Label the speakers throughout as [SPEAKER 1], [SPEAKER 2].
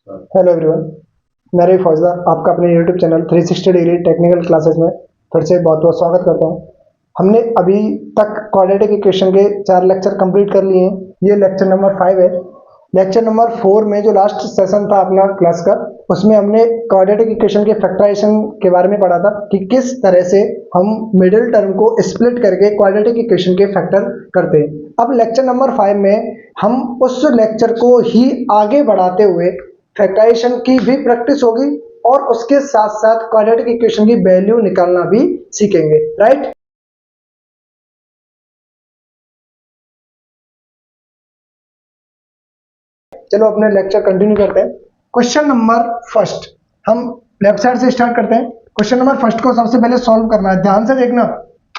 [SPEAKER 1] Hello everyone, मैं रवि फौजदा आपका अपने YouTube channel 360 degree technical classes में फिर से बहुत बहुत स्वागत करता हूं। हमने अभी तक क्वाड्रेटिक इक्वेशन के 4 लेक्चर कंप्लीट कर लिए हैं। ये लेक्चर नंबर 5 है। लेक्चर नंबर 4 में जो लास्ट सेशन था अपना क्लास का, उसमें हमने क्वाड्रेटिक इक्वेशन के फैक्टराइजेशन के बारे में पढ़ा था कि किस तरह से हम मिडिल टर्म को स्प्लिट करके क्वाड्रेटिक इक्वेशन के फैक्टर करते हैं। अब लेक्चर नंबर 5 में हम उस लेक्चर को ही आगे बढ़ाते हुए फैक्टराइजेशन की भी प्रैक्टिस होगी और उसके साथ साथ क्वाड्रेटिक इक्वेशन की वैल्यू निकालना भी सीखेंगे, राइट। चलो अपने लेक्चर कंटिन्यू करते हैं। क्वेश्चन नंबर फर्स्ट हम लेफ्ट साइड से स्टार्ट करते हैं। क्वेश्चन नंबर फर्स्ट को सबसे पहले सॉल्व करना है। ध्यान से देखना,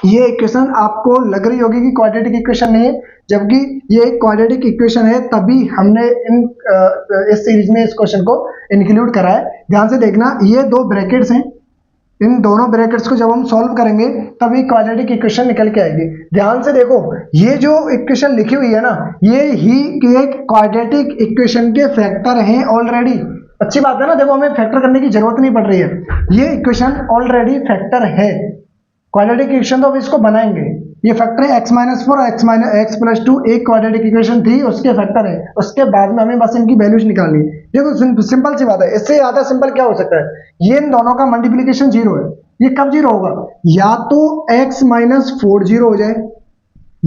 [SPEAKER 1] ये इक्वेशन आपको लग रही होगी कि क्वाड्रेटिक इक्वेशन नहीं है, जबकि ये एक क्वाड्रेटिक इक्वेशन है, तभी हमने इस सीरीज में इस क्वेश्चन को इंक्लूड करा है। ध्यान से देखना, ये दो ब्रैकेट्स हैं, इन दोनों ब्रैकेट्स को जब हम सॉल्व करेंगे तभी क्वाड्रेटिक इक्वेशन निकल के आएगी। ध्यान से देखो, ये जो इक्वेशन लिखी हुई है ना, ये ही एक क्वाड्रेटिक इक्वेशन के फैक्टर हैं ऑलरेडी। अच्छी बात है ना, देखो हमें फैक्टर करने की जरूरत नहीं पड़ रही है, ये इक्वेशन ऑलरेडी फैक्टर है। क्वाड्रेटिक इक्वेशन तो अब इसको बनाएंगे। ये फैक्टर है x-4 और x+2, एक क्वाड्रेटिक इक्वेशन थी, उसके फैक्टर है। उसके बाद में हमें बस इनकी वैल्यूज निकालनी है। देखो सिंपल सी बात है, इससे ज्यादा सिंपल क्या हो सकता है। ये इन दोनों का मल्टीप्लीकेशन 0 है। ये कब 0 होगा? या तो x-4 0 हो जाए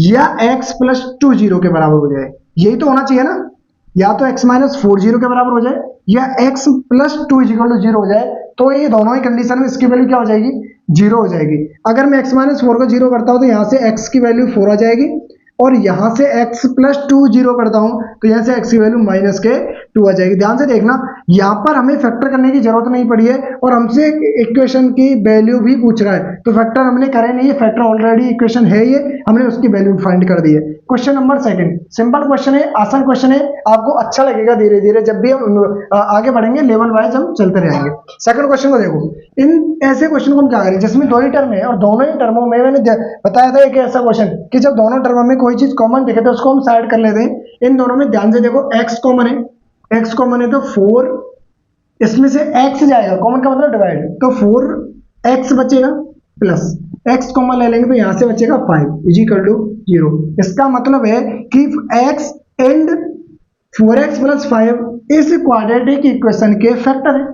[SPEAKER 1] या x+2 0 के बराबर हो जाए। यही तो होना चाहिए ना, या तो x-4 0 के बराबर हो जाए या x+2 0 हो जाए। तो ये दोनों ही कंडीशन में इसकी वैल्यू क्या हो जाएगी? 0 हो जाएगी। अगर मैं x-4 को 0 करता हूं तो यहां से x की वैल्यू 4 आ जाएगी, और यहां से x+2 0 करता हूं तो यहां से x की वैल्यू -2 आ जाएगी। ध्यान से देखना, यहां पर हमें फैक्टर करने की जरूरत नहीं पड़ी है और हमसे इक्वेशन की वैल्यू भी पूछ रहा है, तो फैक्टर हमने करे नहीं है। फैक्टर ऑलरेडी इक्वेशन है, ये हमने उसकी वैल्यू फाइंड कर दी है। Question number second, simple question है, आसान क्वेश्चन है, आपको अच्छा लगेगा। धीरे धीरे जब भी हम आगे बढ़ेंगे लेवल वाइज हम चलते रहेंगे। सेकंड क्वेश्चन को देखो, इन ऐसे क्वेश्चन को हम क्या करें जिसमें दो ही टर्म है और दोनों ही टर्मों में मैंने बताया था एक ऐसा क्वेश्चन कि जब दोनों टर्मों में कोई चीज कॉमन दिखे तो उसको हम साइड कर लेते हैं। इन दोनों में ध्यान से देखो, x कॉमन है, x कॉमन है तो 4, इसमें से x जाएगा, कॉमन का मतलब डिवाइड, तो 4x बचेगा प्लस x कॉमन ले लेंगे तो यहां से बचेगा 5 इजिकल टू 0। इसका मतलब है कि x एंड 4x + 5 इस क्वाड्रेटिक इक्वेशन के फैक्टर है।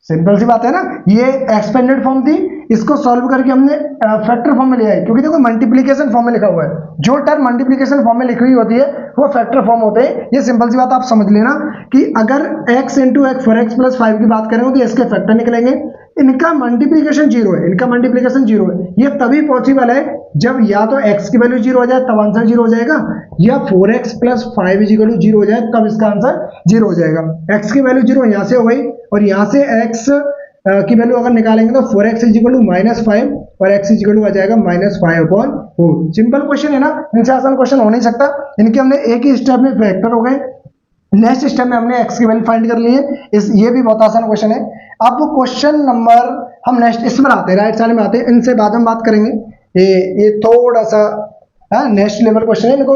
[SPEAKER 1] सिंपल सी बात है ना, ये एक्सपेंडेड फॉर्म थी, इसको सॉल्व करके हमने फैक्टर फॉर्म में लिया है, क्योंकि देखो मल्टीप्लिकेशन फॉर्म में लिखा हुआ है। जो टर्म मल्टीप्लिकेशन फॉर्म में लिखी हुई होती है वो फैक्टर फॉर्म होते हैं। ये सिंपल सी बात आप समझ लेना कि अगर x × 4x + 5 की बात करेंगे तो इसके फैक्टर निकलेंगे। इनका मल्टीप्लिकेशन 0 है, इनका मल्टीप्लिकेशन 0 है। ये तभी पॉसिबल है जब या तो x की वैल्यू 0 हो जाए तब आंसर 0 हो जाएगा, या 4x + 5 = 0 हो जाए तब इसका आंसर 0 हो जाएगा। x की वैल्यू 0 यहां से हो गई, और यहां से x की वैल्यू अगर निकालेंगे तो 4x = -5 और x आ जाएगा -5/4। सिंपल क्वेश्चन है ना, इनसे आसान क्वेश्चन हो नहीं सकता। इनके हमने एक ही स्टेप में फैक्टर हो गए, नेक्स्ट स्टेप में हमने x की वैल्यू फाइंड कर ली है। ये भी बहुत आसान क्वेश्चन है। अब क्वेश्चन नंबर हम नेक्स्ट इसमें आते हैं, राइट साइड में आते हैं, इनसे बाद में बात करेंगे। ये थोड़ा सा नेक्स्ट लेवल क्वेश्चन है, इनको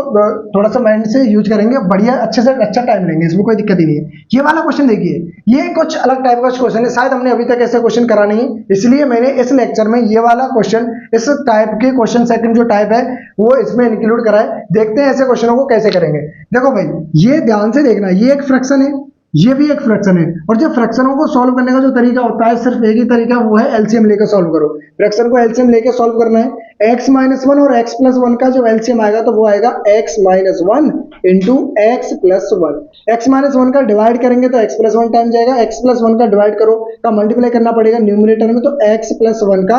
[SPEAKER 1] थोड़ा सा माइंड से यूज करेंगे, बढ़िया अच्छे से अच्छा टाइम लेंगे, इसमें कोई दिक्कत ही नहीं है। ये वाला क्वेश्चन देखिए, ये कुछ अलग टाइप का क्वेश्चन है, शायद हमने अभी तक ऐसे क्वेश्चन करा नहीं, इसलिए मैंने इस लेक्चर में ये वाला क्वेश्चन, इस टाइप के क्वेश्चन सेकंड जो टाइप है वो इसमें इंक्लूड करा है। देखते हैं ऐसे क्वेश्चनों को कैसे करेंगे। देखो भाई, ये ध्यान से देखना, ये एक फ्रैक्शन है, ये भी एक फ्रैक्शन है, और जब फ्रैक्शनों को सॉल्व करने का जो तरीका होता है सिर्फ एक ही तरीका, वो है एलसीएम लेकर सॉल्व करो। फ्रैक्शन को एलसीएम लेकर सॉल्व करना है। x-1 और x+1 का जो एलसीएम आएगा तो वो आएगा x-1 × x+1। x-1 का डिवाइड करेंगे तो x+1 टाइम जाएगा, x+1 का डिवाइड करो का मल्टीप्लाई करना पड़ेगा न्यूमरेटर में, तो x+1 का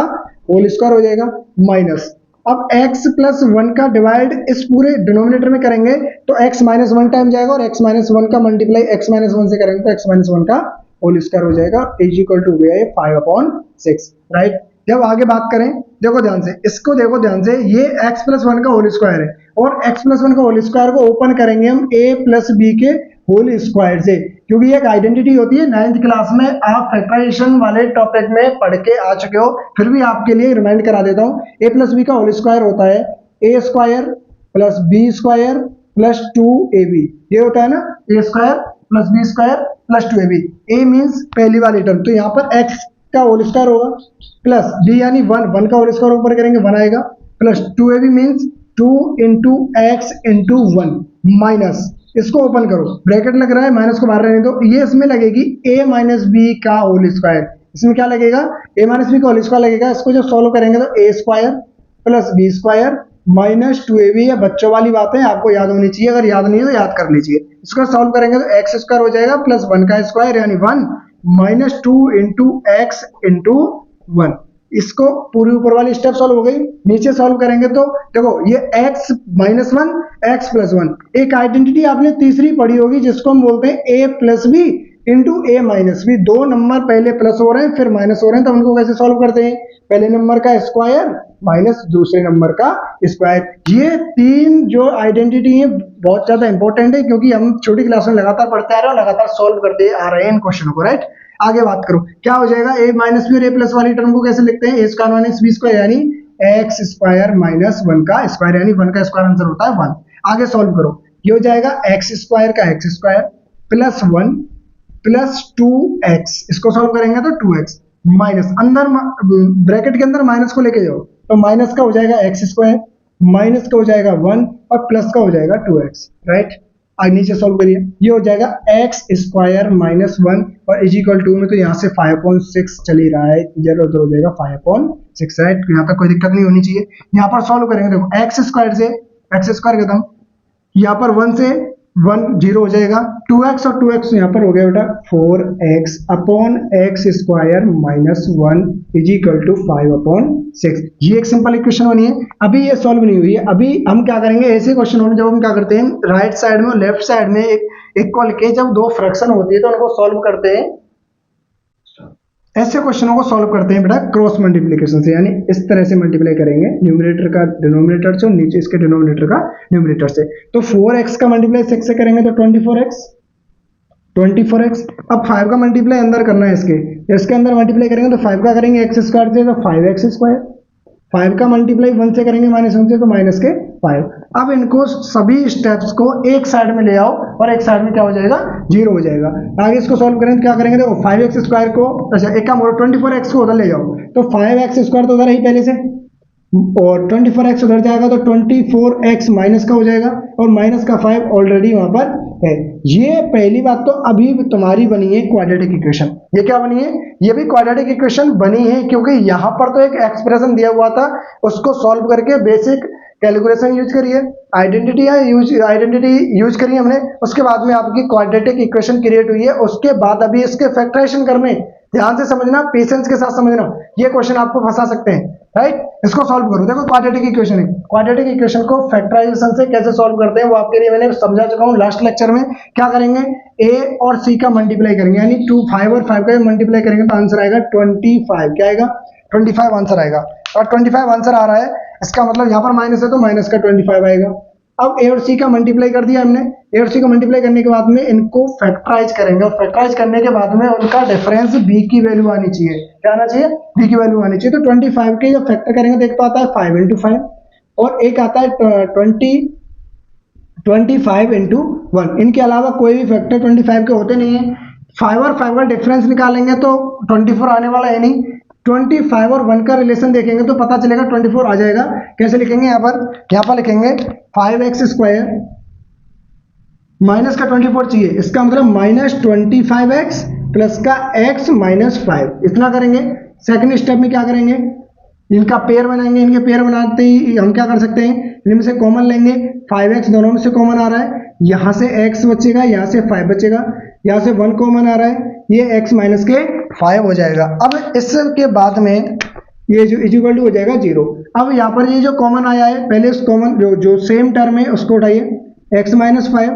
[SPEAKER 1] होल स्क्वायर हो जाएगा माइनस। अब x+1 का डिवाइड इस पूरे डिनोमिनेटर में करेंगे तो x-1 टाइम जाएगा, और x-1 का मल्टीप्लाई x-1 से करेंगे तो x-1 का होल स्क्वायर हो जाएगा = 5/6, राइट। जब आगे बात करें, देखो ध्यान से, इसको देखो ध्यान से, ये x+1 का होल स्क्वायर है, और x+1 का होल स्क्वायर को ओपन करेंगे हम a + b के होल स्क्वायर से, क्योंकि एक आइडेंटिटी होती है। 9th क्लास में आप फैक्टराइजेशन वाले टॉपिक में पढ़ के आ चुके हो, फिर भी आपके लिए रिमाइंड करा देता हूं। a + b का होल स्क्वायर होता है a² + b² + 2ab, ये होता है ना, a² + b² plus 2ab, a means पहली वाली टर्म, तो यहाँ पर x का होल स्क्वायर होगा प्लस b यानी 1 का होल स्क्वायर ऊपर करेंगे 1 आएगा, plus 2ab means 2 into x into 1 minus, इसको ओपन करो, ब्रैकेट लग रहा है, माइनस को बाहर रहने दो, ये इसमें लगेगी a माइनस बी का होल स्क्वायर, इसमें क्या लगेगा a माइनस बी का होल स्क्वायर लगेगा, इसको जब सॉल्व करेंगे तो a square plus B square minus 2ab, ये बच्चों वाली बातें आपको याद होनी चाहिए, अगर याद नहीं है तो याद कर लीजिए, इसको सॉल्व करेंगे तो एक्स स्क्वायर हो जाएगा प्लस 1 का स्क्वायर यानी 1 माइनस 2 इंटू एक्स इंटू 1, इसको पूरी ऊपर वाली स्टेप सॉल्व हो गई, नीचे सॉल्व करेंगे तो देखो ये x माइनस 1 एक्स प्लस 1, एक आइडेंटिटी आपने तीसरी पढ़ी होगी जिसको हम बोलते हैं a plus B into A minus B, दो नंबर पहले प्लस हो रहे हैं फिर माइनस हो रहे हैं, तो उनको कैसे सॉल्व करते हैं, पहले नंबर का स्क्वायर माइनस दूसरे नंबर का स्क्वायर, ये तीन जो आइडेंटिटी है बहुत ज्यादा इंपॉर्टेंट है क्योंकि हम छोटी क्लास में लगातार पढ़ते आ रहे हैं, लगातार सॉल्व करते आ रहे हैं इन क्वेश्चनों को, राइट। आगे बात करो क्या हो जाएगा, a माइनस बी और a प्लस वाली टर्म को कैसे लिखते हैं, a square minus B square यानी एक्स स्क्वायर माइनस 1 का स्क्वायर यानी 1 का स्क्वायर आंसर होता है 1। आगे सॉल्व करो, ये हो जाएगा एक्स स्क्वायर का x square plus 1 plus 2x, इसको सॉल्व करेंगे तो 2x माइनस अंदर ब्रैकेट के अंदर माइनस को लेके जाओ तो माइनस का हो जाएगा एक्स स्क्वायर, माइनस का हो जाएगा 1 और प्लस का हो जाएगा 2x, राइट। आगे नीचे सॉल्व करिए, ये हो जाएगा एक्स स्क्वायर माइनस 1 और इज इक्वल टू में तो यहाँ से 5/6 चल ही रहा है, इधर उधर हो जाएगा 5/6, राइट। यहाँ तक कोई दिक्कत नहीं होनी चाहिए। यहाँ पर सॉल्व करेंगे, देखो एक्स स्क्वायर से एक्स स्क्वायर खत्म, यहाँ पर 1 से 1 0 हो जाएगा, 2x और 2x यहाँ पर हो गया बेटा 4x upon X square minus 1 is equal to 5/6, ये एक सिंपल इक्वेशन बनी है। अभी ये सॉल्व नहीं हुई है, अभी हम क्या करेंगे, ऐसे क्वेश्चन होने जब हम क्या करते हैं राइट साइड में और लेफ्ट साइड में एक इक्वल के जब दो फ्रैक्शन होती है तो उनको सॉल्व करते हैं, ऐसे क्वेश्चनों को सॉल्व करते हैं बेटा क्रॉस मल्टीप्लिकेशन से, यानी इस तरह से मल्टीप्लाई करेंगे न्यूमरेटर का डिनोमिनेटर से और नीचे इसके डिनोमिनेटर का न्यूमरेटर से। तो 4x का मल्टीप्लाई 6 से करेंगे तो 24x, अब 5 का मल्टीप्लाई अंदर करना है इसके अंदर मल्टीप्लाई करेंगे तो 5 का करेंगे एक्स स्क्वायर से तो 5x स्क्वायर, 5 का मल्टीप्लाई 1 से करेंगे माइनस 1 से तो माइनस के 5। अब इनको सभी स्टेप्स को एक साइड में ले आओ और एक साइड में क्या हो जाएगा 0 हो जाएगा। आगे इसको सॉल्व करेंगे तो क्या करेंगे, देखो 5x स्क्वायर को अच्छा एक काम करो 24x को उधर ले जाओ तो 5x स्क्वायर तो उधर ही पहले से और 24x उधर जाएगा तो 24x माइनस का हो जाएगा और माइनस का 5 ऑलरेडी वहां पर है। ये पहली बात तो अभी तुम्हारी बनी है क्वाड्रेटिक इक्वेशन, ये क्या बनी है, ये भी क्वाड्रेटिक इक्वेशन बनी है क्योंकि यहां पर तो एक एक्सप्रेशन दिया हुआ था, उसको सॉल्व करके बेसिक कैलकुलेशन यूज करिए, आइडेंटिटी यूज करिए हमने, उसके बाद में आपकी क्वाड्रेटिक इक्वेशन क्रिएट हुई है। उसके बाद अभी इसके फैक्टराइजेशन करने, ध्यान से समझना, पेशेंस के साथ समझना, ये क्वेश्चन आपको फंसा सकते हैं, राइट। इसको सॉल्व करो, देखो क्वाड्रेटिक इक्वेशन है, क्वाड्रेटिक इक्वेशन को फैक्टराइजेशन से कैसे सॉल्व करते हैं वो आपके लिए मैंने समझा चुका हूं लास्ट लेक्चर में। क्या करेंगे, a और c का मल्टीप्लाई करेंगे, यानी 2 5 और 5 का मल्टीप्लाई करेंगे तो आंसर आएगा 25, क्या आएगा 25 आंसर आएगा, और 25 आंसर आ रहा है, इसका मतलब यहाँ पर माइनस है तो माइनस का 25 आएगा। अब a और c का मल्टीप्लाई कर दिया हमने, a और c का मल्टीप्लाई करने के बाद में इनको फैक्टराइज करेंगे और फैक्टराइज करने के बाद में उनका डिफरेंस b की वैल्यू आनी चाहिए, क्या आना चाहिए, b की वैल्यू आनी चाहिए। तो 25 के जब फैक्टर करेंगे तो एक तो आता है 5 into 5 और एक आता है 25 into 1, इनके अलावा कोई भी फैक्टर 25 के होते नहीं है। 5 और 5 का डिफरेंस निकालेंगे तो 24 आने वाला है नहीं, 25 और 1 का रिलेशन देखेंगे तो पता चलेगा 24 आ जाएगा। कैसे लिखेंगे, यहाँ पर लिखेंगे 5x स्क्वायर माइनस का 24 चाहिए, इसका मतलब माइनस 25x प्लस का x माइनस 5, इतना करेंगे। सेकंड स्टेप में क्या करेंगे, इनका पेयर बनाएंगे, इनके पेयर बनाते ही हम क्या कर सकते हैं, इनमें से कॉमन लेंगे, 5x दोनों में से कॉमन आ रहा है, यहाँ से x बचेगा, यहाँ से 5 बचेगा, यहाँ से 1 कॉमन आ रहा है, ये x माइनस के 5 हो जाएगा। अब इसके बाद में ये जो इज इक्वल टू हो जाएगा 0। अब यहाँ पर ये जो कॉमन आया है, पहले उस कॉमन जो सेम टर्म है उसको उठाइए, x माइनस 5,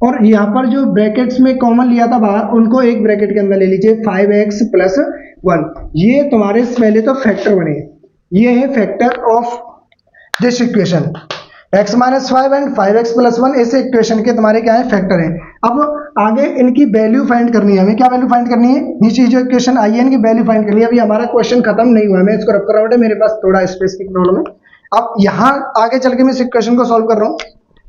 [SPEAKER 1] और यहाँ पर जो ब्रैकेट्स में कॉमन लिया था बाहर उनको एक ब्रैकेट के अंदर ले लीजिए, 5x प्लस 1, ये तुम्हारे पहले तो फैक्टर बने, ये है factor of this equation, x minus 5 and 5x plus 1 ऐसे इक्वेशन के तुम्हारे क्या है, फैक्टर है। अब आगे इनकी वैल्यू फाइंड करनी है, हमें क्या वैल्यू फाइंड करनी है, नीचे जो इक्वेशन आई है इनकी वैल्यू फाइंड करनी है। अभी हमारा क्वेश्चन खत्म नहीं हुआ है, मैं इसको रख कर रहा हूँ, मेरे पास थोड़ा स्पेस की प्रॉब्लम है। अब यहाँ आगे चल के मैं इस इक्वेशन को सॉल्व कर रहा हूँ,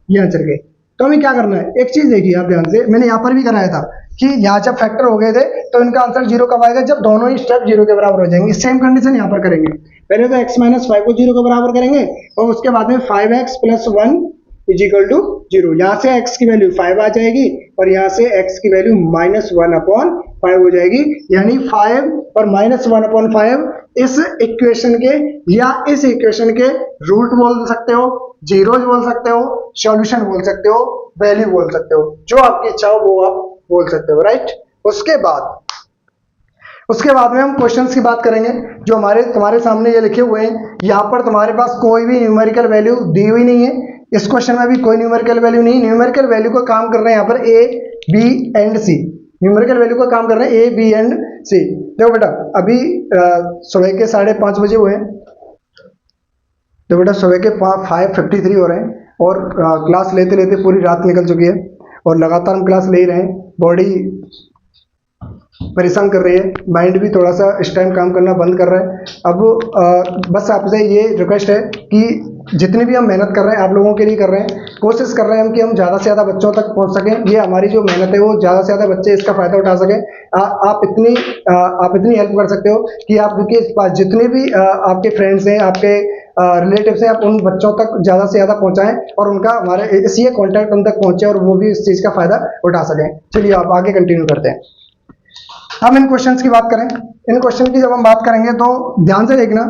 [SPEAKER 1] यहाँ चल के तो हमें क्या करना है, एक चीज देखिए आप ध्यान से, मैंने यहाँ पर भी कराया था कि यहाँ जब फैक्टर हो गए थे तो इनका आंसर 0 कब आएगा, जब दोनों ही स्टेप 0 के बराबर हो जाएंगे। सेम कंडीशन यहाँ पर करेंगे, पहले तो x माइनस 5 को 0 के बराबर करेंगे और उसके बाद में 5x plus 1 is equal to 0। यहाँ से x की वैल्यू 5 आ जाएगी और यहाँ से x की वैल्यू माइनस 1/5 हो जाएगी, यानी 5 और माइनस 1/5 इस इक्वेशन के या इस इक्वेशन के रूट बोल सकते हो, जीरोज बोल सकते हो, सॉल्यूशन बोल सकते हो, वैल्यू बोल सकते हो, जो आपकी इच्छा हो वो आप बोल सकते हो, राइट। उसके बाद में हम क्वेश्चंस की बात करेंगे जो तुम्हारे सामने ये लिखे हुए हैं। यहाँ पर तुम्हारे पास कोई भी न्यूमेरिकल वैल्यू दी हुई नहीं है, इस क्वेश्चन में भी कोई न्यूमेरिकल वैल्यू नहीं। न्यूमेरिकल वैल्यू का काम कर रहे हैं यहाँ पर A B and C, numerical value का काम कर रहे हैं ए बी एंड सी। देखो बेटा अभी सुबह के 5:30 बजे हुए हैं, तो बेटा सुबह के 5:53 हो रहे हैं और क्लास लेते लेते पूरी रात निकल चुकी है और लगातार हम क्लास ले ही रहे हैं। बॉडी परेशान कर रही है, माइंड भी थोड़ा सा इस टाइम काम करना बंद कर रहा है। अब बस आपसे ये रिक्वेस्ट है कि जितनी भी हम मेहनत कर रहे हैं आप लोगों के लिए कर रहे हैं, कोशिश कर रहे हैं हम कि हम ज़्यादा से ज़्यादा बच्चों तक पहुंच सकें। ये हमारी जो मेहनत है वो ज़्यादा से ज़्यादा बच्चे इसका फ़ायदा उठा सकें। आप इतनी हेल्प कर सकते हो कि आपके पास जितने भी आपके फ्रेंड्स हैं, आपके रिलेटिव्स हैं, आप उन बच्चों तक ज़्यादा से ज़्यादा पहुँचाएँ और उनका हमारे इसलिए कॉन्टैक्ट उन तक पहुँचे और वो भी इस चीज़ का फ़ायदा उठा सकें। चलिए आप आगे कंटिन्यू करते हैं। हम इन क्वेश्चंस की बात करें, इन क्वेश्चन की जब हम बात करेंगे तो ध्यान से देखना,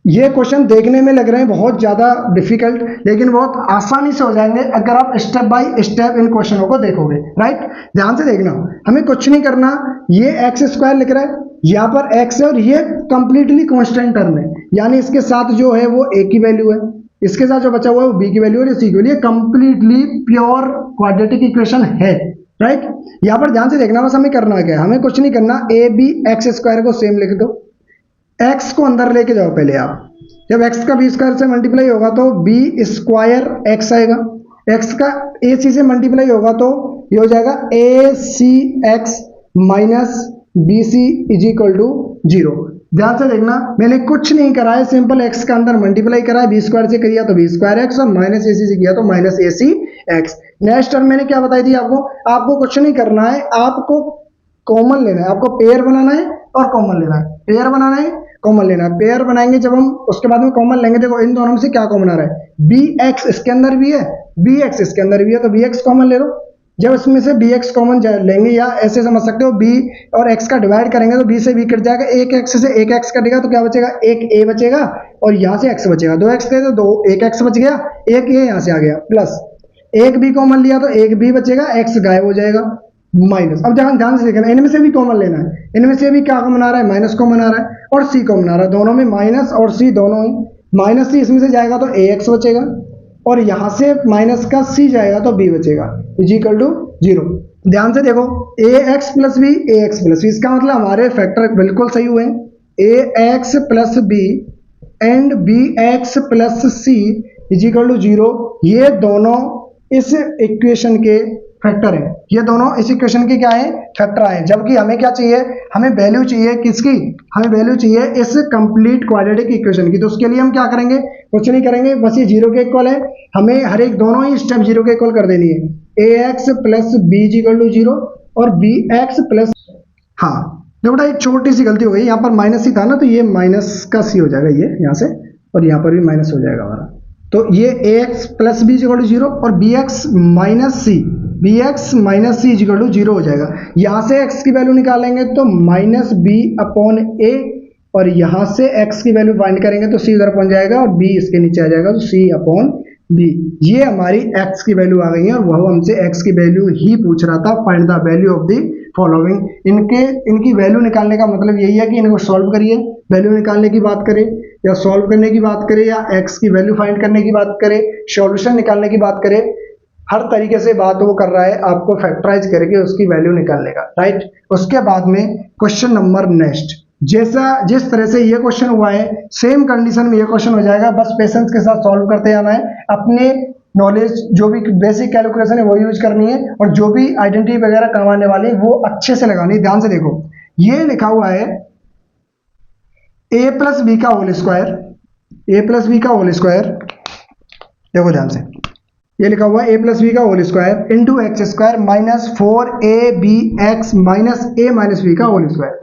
[SPEAKER 1] ये क्वेश्चन देखने में लग रहे हैं बहुत ज़्यादा डिफिकल्ट, लेकिन बहुत आसानी से हो जाएंगे अगर आप स्टेप बाय स्टेप इन क्वेश्चनों को देखोगे, राइट। ध्यान से देखना, हमें कुछ नहीं करना, ये x² लिख रहा है, यहाँ पर x है और ये कंप्लीटली कांस्टेंट टर्म है, यानी इसके साथ जो है वो a की वैल्यू है, इसके साथ जो बचा हुआ है वो b की वैल्यू है, c की value, completely pure quadratic equation है, राइट। यहाँ पर ध्यान से देखना, बस हमें करना क्या है, हमें कुछ नहीं करना, a b x² को सेम लिख दो, x को अंदर लेके जाओ पहले आप, जब x का b² से मल्टीप्लाई होगा तो b² x आएगा, x का ac से मल्टीप्लाई होगा तो ये हो जाएगा acx minus bc is equal to 0। ध्यान से देखना, मैंने कुछ नहीं करा है, सिंपल x का अंदर मल्टीप्लाई करा है, b² से किया तो b²x और माइनस ac से किया तो माइनस acx। नेक्स्ट टर्म मैंने क्या बताई थी आपको कुछ नहीं करना है, आपको कॉमन लेना है, आपको पेयर बनाना है और कॉमन लेना है, पेयर बनाना है कॉमन लेना है। पेयर बनाएंगे जब हम, उसके बाद में कॉमन लेंगे। देखो इन दोनों में से क्या कॉमन आ रहा है, bx इसके अंदर भी है, bx इसके अंदर भी है, तो bx कॉमन ले लो। जब इसमें से bx कॉमन लेंगे, या ऐसे समझ सकते हो b और x का डिवाइड करेंगे तो b से b कट जाएगा, एक x से एक x कटेगा तो क्या बचेगा, एक a बचेगा और यहाँ से x बचेगा, 2x थे तो एक x बच गया, एक a यहाँ से आ गया, प्लस एक b कॉमन लिया तो एक b बचेगा, x गायब हो जाएगा, माइनस। अब ध्यान से देखना, इनमें से भी कॉमन लेना है, इनमें से भी क्या कॉमन आ रहा है, माइनस कॉमन आ रहा है और c कॉमन आ रहा है, दोनों में माइनस और c दोनों ही, माइनस c इसमें से जाएगा तो ax बचेगा और यहाँ से माइनस का c जाएगा तो b बचेगा, इज इक्वल टू 0। ध्यान से देखो, ax plus b, ax plus b, इसका मतलब हमारे फैक्टर बिल्कुल सही हुए हैं, ax plus b and bx plus c is equal to 0। ये दोनों इस इक्वेशन के फैक्टर है, ये दोनों इस इक्वेशन के क्या है, फैक्टर आए। जबकि हमें क्या चाहिए, हमें वैल्यू चाहिए किसकी, हमें वैल्यू चाहिए इस कंप्लीट क्वाड्रेटिक इक्वेशन की। तो उसके लिए हम क्या करेंगे, कुछ नहीं करेंगे, बस ये 0 के इक्वल है, हमें हर एक दोनों ही स्टेप 0 के इक्वल कर देनी है। ax plus b equal to 0 और bx प्लस, हाँ देखो बेटा एक छोटी सी गलती हो गई, यहाँ पर माइनस ही था ना, तो ये माइनस का c हो जाएगा, ये यहाँ से, और यहाँ पर भी माइनस हो जाएगा हमारा, तो ये ax plus b equal to 0 और bx minus c equal to 0 हो जाएगा। यहाँ से x की वैल्यू निकालेंगे तो माइनस b/a और यहाँ से x की वैल्यू फाइंड करेंगे तो c उधर पहुंच जाएगा और b इसके नीचे आ जाएगा तो c/b। ये हमारी x की वैल्यू आ गई है और वह हमसे x की वैल्यू ही पूछ रहा था, find the value of the following. इनकी वैल्यू निकालने का मतलब यही है कि इनको सॉल्व करिए, वैल्यू निकालने की बात करें या सॉल्व करने की बात करें या x की वैल्यू फाइंड करने की बात करें, सॉल्यूशन निकालने की बात करें, हर तरीके से बात वो कर रहा है आपको फैक्टराइज करके उसकी वैल्यू निकालने का, राइट। उसके बाद में क्वेश्चन नंबर नेक्स्ट, जिस तरह से ये क्वेश्चन हुआ है सेम कंडीशन में ये क्वेश्चन हो जाएगा, बस पेशेंस के साथ सॉल्व करते जाना है, अपने नॉलेज जो भी बेसिक कैलकुलेशन है वो यूज करनी है और जो भी आइडेंटिटी वगैरह करवाने वाली वो अच्छे से लगानी है। ध्यान से देखो, ये लिखा हुआ है a प्लस बी का होल स्क्वायर, देखो ध्यान से, ये लिखा हुआ है a प्लस बी का whole square into X square minus 4ab(x minus a minus B का होल स्क्वायर।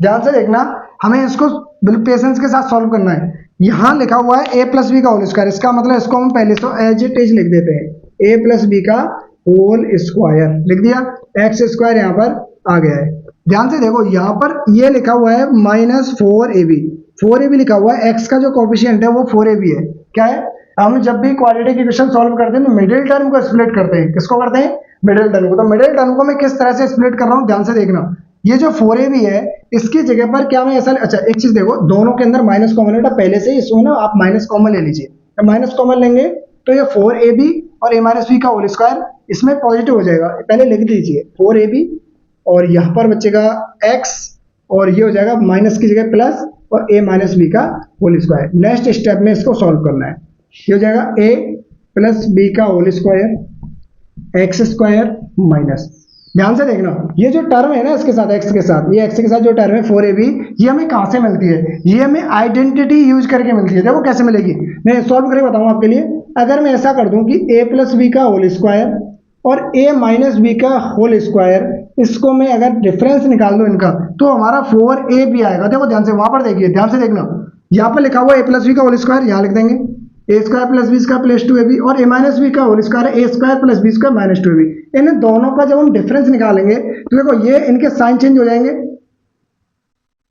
[SPEAKER 1] ध्यान से देखना, हमें इसको बिल्कुल पेशेंस के साथ सॉल्व करना है। यहाँ लिखा हुआ है a प्लस बी का होल स्क्वायर, इसका मतलब इसको हम पहले से एज इट इज लिख देते हैं, a प्लस बी का होल स्क्वायर लिख दिया, एक्स स्क्वायर यहाँ पर आ गया है। ध्यान से देखो, यहाँ पर ये लिखा हुआ है माइनस 4ab लिखा हुआ है, x का जो कोफिशिएंट है वो 4ab है। क्या है, हम जब भी क्वाड्रेटिक इक्वेशन सॉल्व करते हैं तो मिडिल टर्म को स्प्लिट करते हैं। किसको करते हैं? मिडिल टर्म को। तो मिडिल टर्म को मैं किस तरह से स्प्लिट कर रहा हूँ, ध्यान से देखना। ये जो 4ab है इसकी जगह पर क्या मैं ऐसा, अच्छा एक चीज देखो, दोनों के अंदर माइनस कॉमन है, पहले से ही इसमें ना आप माइनस कॉमन ले लीजिए। जब माइनस कॉमन लेंगे तो ये 4ab और a माइनस बी का होल स्क्वायर इसमें पॉजिटिव हो जाएगा, पहले लिख दीजिए 4ab और यहाँ पर बचेगा x और ये हो जाएगा माइनस की जगह प्लस और a माइनस बी का होल स्क्वायर। नेक्स्ट स्टेप में इसको सॉल्व करना है, ये हो जाएगा a प्लस बी का whole square X square minus, ध्यान से देखना ये जो टर्म है ना इसके साथ x के साथ, ये x के साथ जो टर्म है 4ab, ये हमें कहाँ से मिलती है? ये हमें आइडेंटिटी यूज करके मिलती है। देखो कैसे मिलेगी, मैं सॉल्व करके बताऊँ आपके लिए। अगर मैं ऐसा कर दूं कि a प्लस बी का होल स्क्वायर और a माइनस बी का होल स्क्वायर, इसको मैं अगर डिफरेंस निकाल दूं इनका तो हमारा 4ab आएगा। देखो ध्यान से, वहां पर देखिए, ध्यान से देखना, यहाँ पर लिखा हुआ a प्लस बी का होल स्क्वायर, यहाँ लिख देंगे a square plus B square plus 2ab और a माइनस बी का होल स्क्वायर है a square plus B square minus 2ab। इन दोनों का जब हम डिफरेंस निकालेंगे तो देखो ये इनके साइन चेंज हो जाएंगे।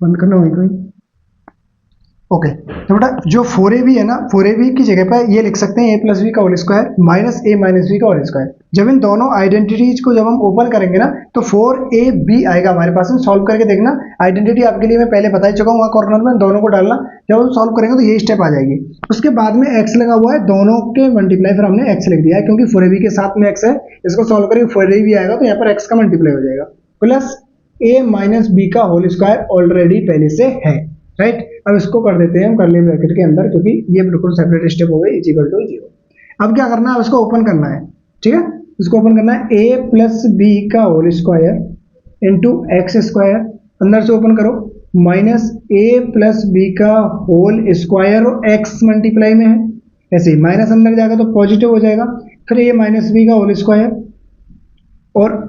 [SPEAKER 1] बंद करना होगी कोई, ओके। तो बेटा जो 4ab है ना, 4ab की जगह पर ये लिख सकते हैं a प्लस बी का whole square minus a minus B का होल स्क्वायर। जब इन दोनों आइडेंटिटीज को जब हम ओपन करेंगे ना तो 4ab आएगा हमारे पास में। सॉल्व करके देखना, आइडेंटिटी आपके लिए मैं पहले बता ही चुका हूँ, वहाँ कॉर्नर में दोनों को डालना। जब हम सॉल्व करेंगे तो ये स्टेप आ जाएगी। उसके बाद में x लगा हुआ है, दोनों के मल्टीप्लाई फिर हमने x लिख दिया है क्योंकि 4ab के साथ में x है। इसको सॉल्व करेंगे 4ab आएगा तो यहाँ पर x का मल्टीप्लाई हो जाएगा प्लस a माइनस बी का होल स्क्वायर ऑलरेडी पहले से है, राइट। अब इसको कर देते हैं हम कर्ली ब्रैकेट के अंदर क्योंकि ये बिल्कुल सेपरेट स्टेप हो गए, इक्वल टू 0। अब क्या करना है, इसको ओपन करना है, ठीक है। इसको ओपन करना है a प्लस बी का whole square into X square, अंदर से ओपन करो, माइनस a प्लस बी का होल स्क्वायर और x मल्टीप्लाई में है, ऐसे ही माइनस अंदर जाएगा तो पॉजिटिव हो जाएगा, फिर a माइनस बी का होल स्क्वायर और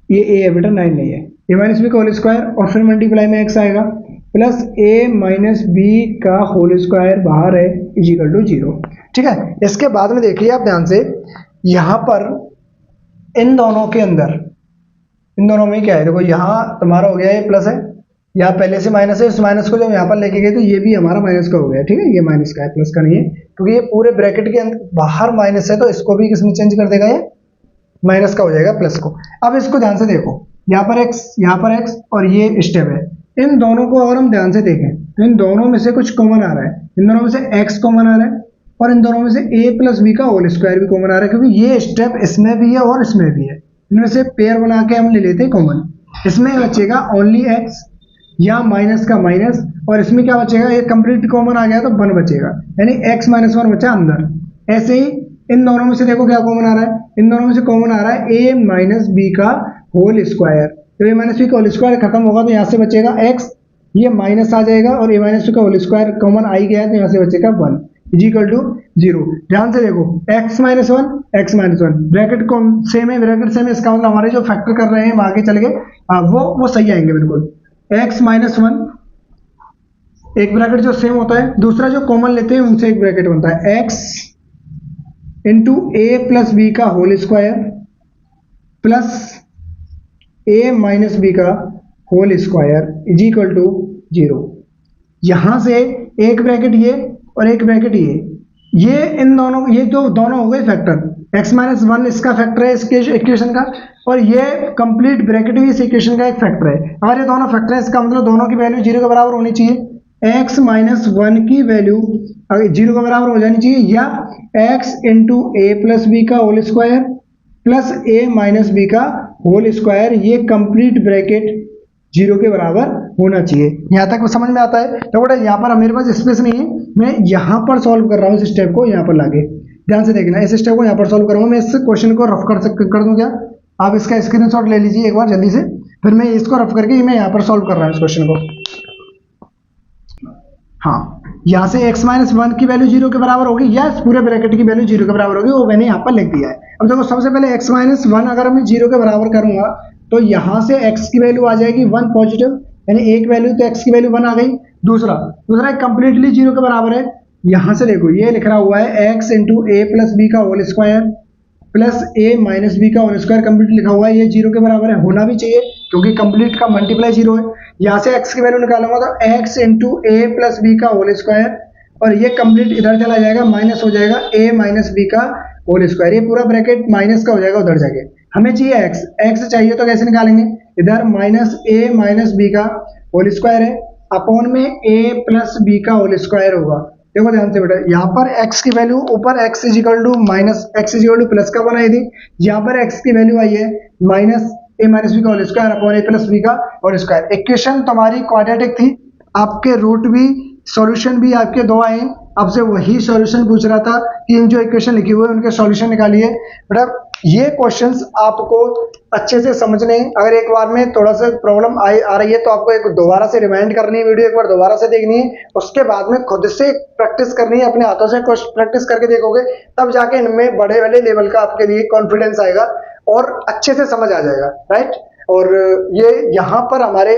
[SPEAKER 1] ये a है बेटा 9 नहीं है, a माइनस बी का होल स्क्वायर और फिर मल्टीप्लाई में x आएगा प्लस a माइनस बी का होल स्क्वायर बाहर है इक्वल टू 0, ठीक है। इसके बाद में देखिए आप ध्यान से, यहाँ पर इन दोनों के अंदर, इन दोनों में क्या है, देखो यहाँ तुम्हारा हो गया ये प्लस है, यहाँ पहले से माइनस है, इस माइनस को जब यहाँ पर लेके गए तो ये भी हमारा माइनस का हो गया, ठीक है। ये माइनस का है, प्लस का नहीं है, क्योंकि ये पूरे ब्रैकेट के अंदर बाहर माइनस है तो इसको भी किसमें चेंज कर देगा, ये माइनस का हो जाएगा प्लस को। अब इसको ध्यान से देखो, यहाँ पर x, यहाँ पर x और ये स्टेप है। इन दोनों को अगर हम ध्यान से देखें तो इन दोनों में से कुछ कॉमन आ रहा है, इन दोनों में से x कॉमन आ रहा है और इन दोनों में से a प्लस बी का होल स्क्वायर भी कॉमन आ रहा है, क्योंकि ये स्टेप इसमें भी है और इसमें भी है। इनमें से पेयर बना के हम ले लेते हैं कॉमन। इसमें बचेगा ओनली x या माइनस का माइनस, और इसमें क्या बचेगा, ये कंप्लीट कॉमन आ गया तो 1 बचेगा, यानी x माइनस 1 बचा अंदर। ऐसे ही इन दोनों में से देखो क्या कॉमन आ रहा है, इन दोनों में से कॉमन आ रहा है a माइनस बी का होल स्क्वायर। तो a माइनस बी का होल स्क्वायर खत्म होगा तो यहाँ से बचेगा x, ये माइनस आ जाएगा और a माइनस बी का होल स्क्वायर कॉमन आ ही गया है तो यहाँ से बचेगा 1 इक्वल टू 0। ध्यान से देखो, x minus 1 x minus 1 bracket को सेम है, ब्रैकेट सेम है, इसका मतलब हमारे जो फैक्टर कर रहे हैं हम आगे चल गए वो सही आएंगे बिल्कुल। x माइनस 1 एक ब्रैकेट जो सेम होता है, दूसरा जो कॉमन लेते हैं उनसे एक ब्रैकेट बनता है x into a plus B का whole square plus a minus B का whole square is equal to 0। यहां से एक ब्रैकेट ये और एक ब्रैकेट ये इन दोनों, ये जो दोनों हो गए फैक्टर, x माइनस 1 इसका फैक्टर है इसके इक्वेशन का, और ये कंप्लीट ब्रैकेट भी इस इक्वेशन का एक फैक्टर है। अगर ये दोनों फैक्टर है इसका मतलब दोनों की वैल्यू 0 के बराबर होनी चाहिए। x माइनस 1 की वैल्यू 0 के बराबर हो जानी चाहिए, या x into A plus B का whole square plus a minus B का होल स्क्वायर, ये कंप्लीट ब्रैकेट 0 के बराबर होना चाहिए। यहाँ तक समझ में आता है। तो बेटा यहाँ पर मेरे पास स्पेस नहीं है, मैं यहाँ पर सॉल्व कर रहा हूँ इस स्टेप को, यहाँ पर लाके ध्यान से देखना, इस स्टेप को यहाँ पर सॉल्व करूँगा मैं। इस क्वेश्चन को रफ कर दूँ क्या, आप इसका स्क्रीनशॉट ले लीजिए एक बार जल्दी से, फिर मैं इसको रफ करके मैं यहाँ पर सॉल्व कर रहा हूँ इस क्वेश्चन को। हाँ यहाँ से x माइनस वन की वैल्यू 0 के बराबर होगी या पूरे ब्रैकेट की वैल्यू 0 के बराबर होगी, वो मैंने यहाँ पर लिख दिया है। अब देखो सबसे पहले x माइनस वन अगर मैं 0 के बराबर करूंगा तो यहाँ से x की वैल्यू आ जाएगी 1 पॉजिटिव, यानी एक वैल्यू तो x की वैल्यू 1 आ गई। दूसरा कंप्लीटली 0 के बराबर है, यहाँ से देखो ये लिख रहा हुआ है x into A plus B का होल स्क्वायर प्लस ए माइनस बी का होल स्क्वायर कंप्लीट लिखा हुआ है, ये 0 के बराबर है, होना भी चाहिए क्योंकि कंप्लीट का मल्टीप्लाई 0 है। यहाँ से x की वैल्यू निकालूंगा तो x into A plus B का होल स्क्वायर, और ये कंप्लीट इधर चला जाएगा, माइनस हो जाएगा a माइनस बी का होल स्क्वायर, ये पूरा ब्रैकेट माइनस का हो जाएगा उधर जाके। हमें चाहिए x चाहिए तो कैसे निकालेंगे, इधर माइनस a माइनस बी का होल स्क्वायर है अपॉन में a प्लस बी का होल स्क्वायर होगा। देखो ध्यान से बेटा, यहाँ पर x की वैल्यू ऊपर x is equal to minus x is equal to plus का बनाई थी, यहाँ पर x की वैल्यू आई है माइनस a माइनस बी का whole square upon a plus B का होल स्क्वायर। इक्वेशन तुम्हारी क्वाड्रेटिक थी, आपके रूट भी सॉल्यूशन भी आपके दो आए, आपसे वही सॉल्यूशन पूछ रहा था कि इन जो इक्वेशन लिखी हुई है उनके सॉल्यूशन निकालिए। बेटा ये क्वेश्चंस आपको अच्छे से समझने, अगर एक बार में थोड़ा सा प्रॉब्लम आ रही है तो आपको एक दोबारा से रिमाइंड करनी है, वीडियो एक बार दोबारा से देखनी है, उसके बाद में खुद से प्रैक्टिस करनी है, अपने हाथों से प्रैक्टिस करके देखोगे तब जाके इनमें बड़े वाले लेवल का आपके लिए कॉन्फिडेंस आएगा और अच्छे से समझ आ जाएगा, राइट। और ये यहाँ पर हमारे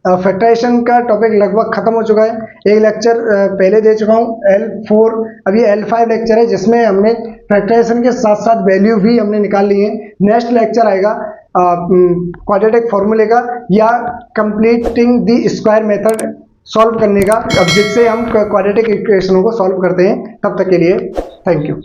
[SPEAKER 1] फैक्टराइजेशन का टॉपिक लगभग खत्म हो चुका है। एक लेक्चर पहले दे चुका हूँ L4, अभी L5 लेक्चर है जिसमें हमने फैक्टराइजेशन के साथ साथ वैल्यू भी हमने निकाल ली है। नेक्स्ट लेक्चर आएगा क्वाड्रेटिक फॉर्मूले का या completing the square method solve करने का, अब जिससे हम क्वाड्रेटिक इक्वेशनों को सॉल्व करते हैं। तब तक के लिए थैंक यू।